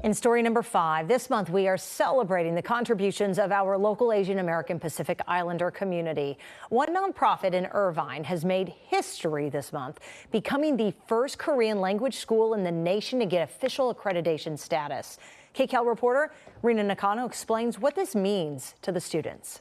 In story number 5, this month we are celebrating the contributions of our local Asian American Pacific Islander community. One nonprofit in Irvine has made history this month, becoming the first Korean language school in the nation to get official accreditation status. KCAL reporter Rina Nakano explains what this means to the students.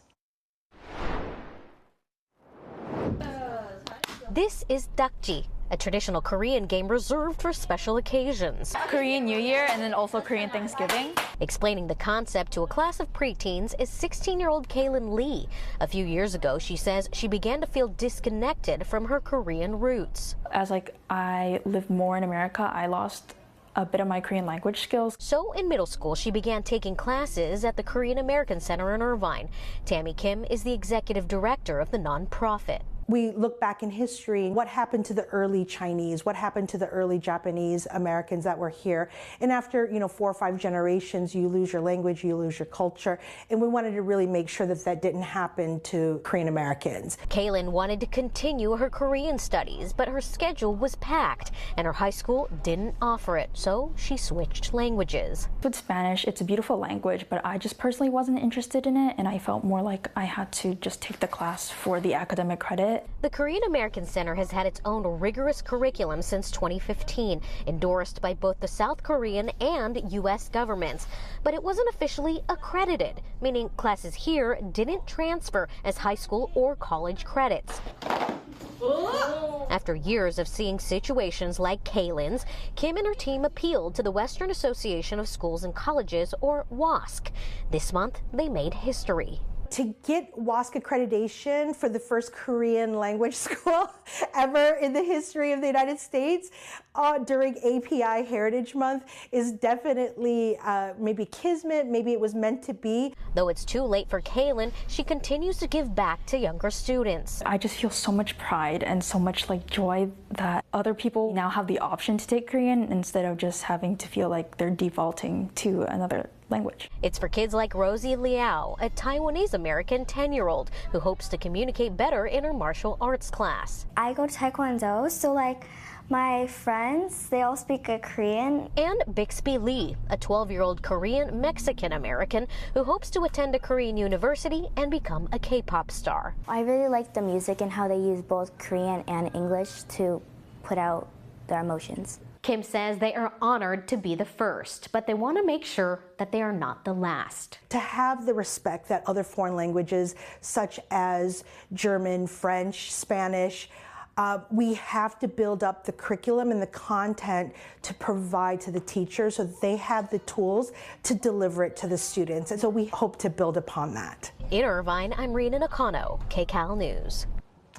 This is dakji, a traditional Korean game reserved for special occasions. Korean New Year and then also Korean Thanksgiving. Explaining the concept to a class of preteens is 16-year-old Kaylin Lee. A few years ago, she says she began to feel disconnected from her Korean roots. As I lived more in America, I lost a bit of my Korean language skills. So in middle school, she began taking classes at the Korean American Center in Irvine. Tammy Kim is the executive director of the nonprofit. We look back in history, what happened to the early Chinese, what happened to the early Japanese Americans that were here. And after, 4 or 5 generations, you lose your language, you lose your culture. And we wanted to really make sure that that didn't happen to Korean Americans. Kaylin wanted to continue her Korean studies, but her schedule was packed and her high school didn't offer it. So she switched languages. With Spanish, it's a beautiful language, but I just personally wasn't interested in it. And I felt more like I had to just take the class for the academic credit. The Korean American Center has had its own rigorous curriculum since 2015, endorsed by both the South Korean and U.S. governments. But it wasn't officially accredited, meaning classes here didn't transfer as high school or college credits. After years of seeing situations like Kaylin's, Kim and her team appealed to the Western Association of Schools and Colleges, or WASC. This month, they made history. To get WASC accreditation for the first Korean language school ever in the history of the United States during AAPI Heritage Month is definitely maybe kismet, maybe it was meant to be. Though it's too late for Kaylin, she continues to give back to younger students. I just feel so much pride and so much joy that other people now have the option to take Korean instead of just having to feel like they're defaulting to another language. It's for kids like Rosie Liao, a Taiwanese-American 10-year-old who hopes to communicate better in her martial arts class. I go to Taekwondo, so my friends, they all speak Korean. And Bixby Lee, a 12-year-old Korean Mexican-American who hopes to attend a Korean university and become a K-pop star. I really like the music and how they use both Korean and English to put out their emotions. Kim says they are honored to be the first, but they want to make sure that they are not the last. To have the respect that other foreign languages, such as German, French, Spanish, we have to build up the curriculum and the content to provide to the teachers so that they have the tools to deliver it to the students. And so we hope to build upon that. In Irvine, I'm Rina Nakano, KCAL News.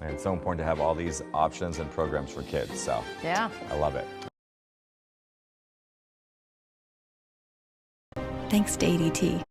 And it's so important to have all these options and programs for kids, so yeah, I love it. Thanks to ADT.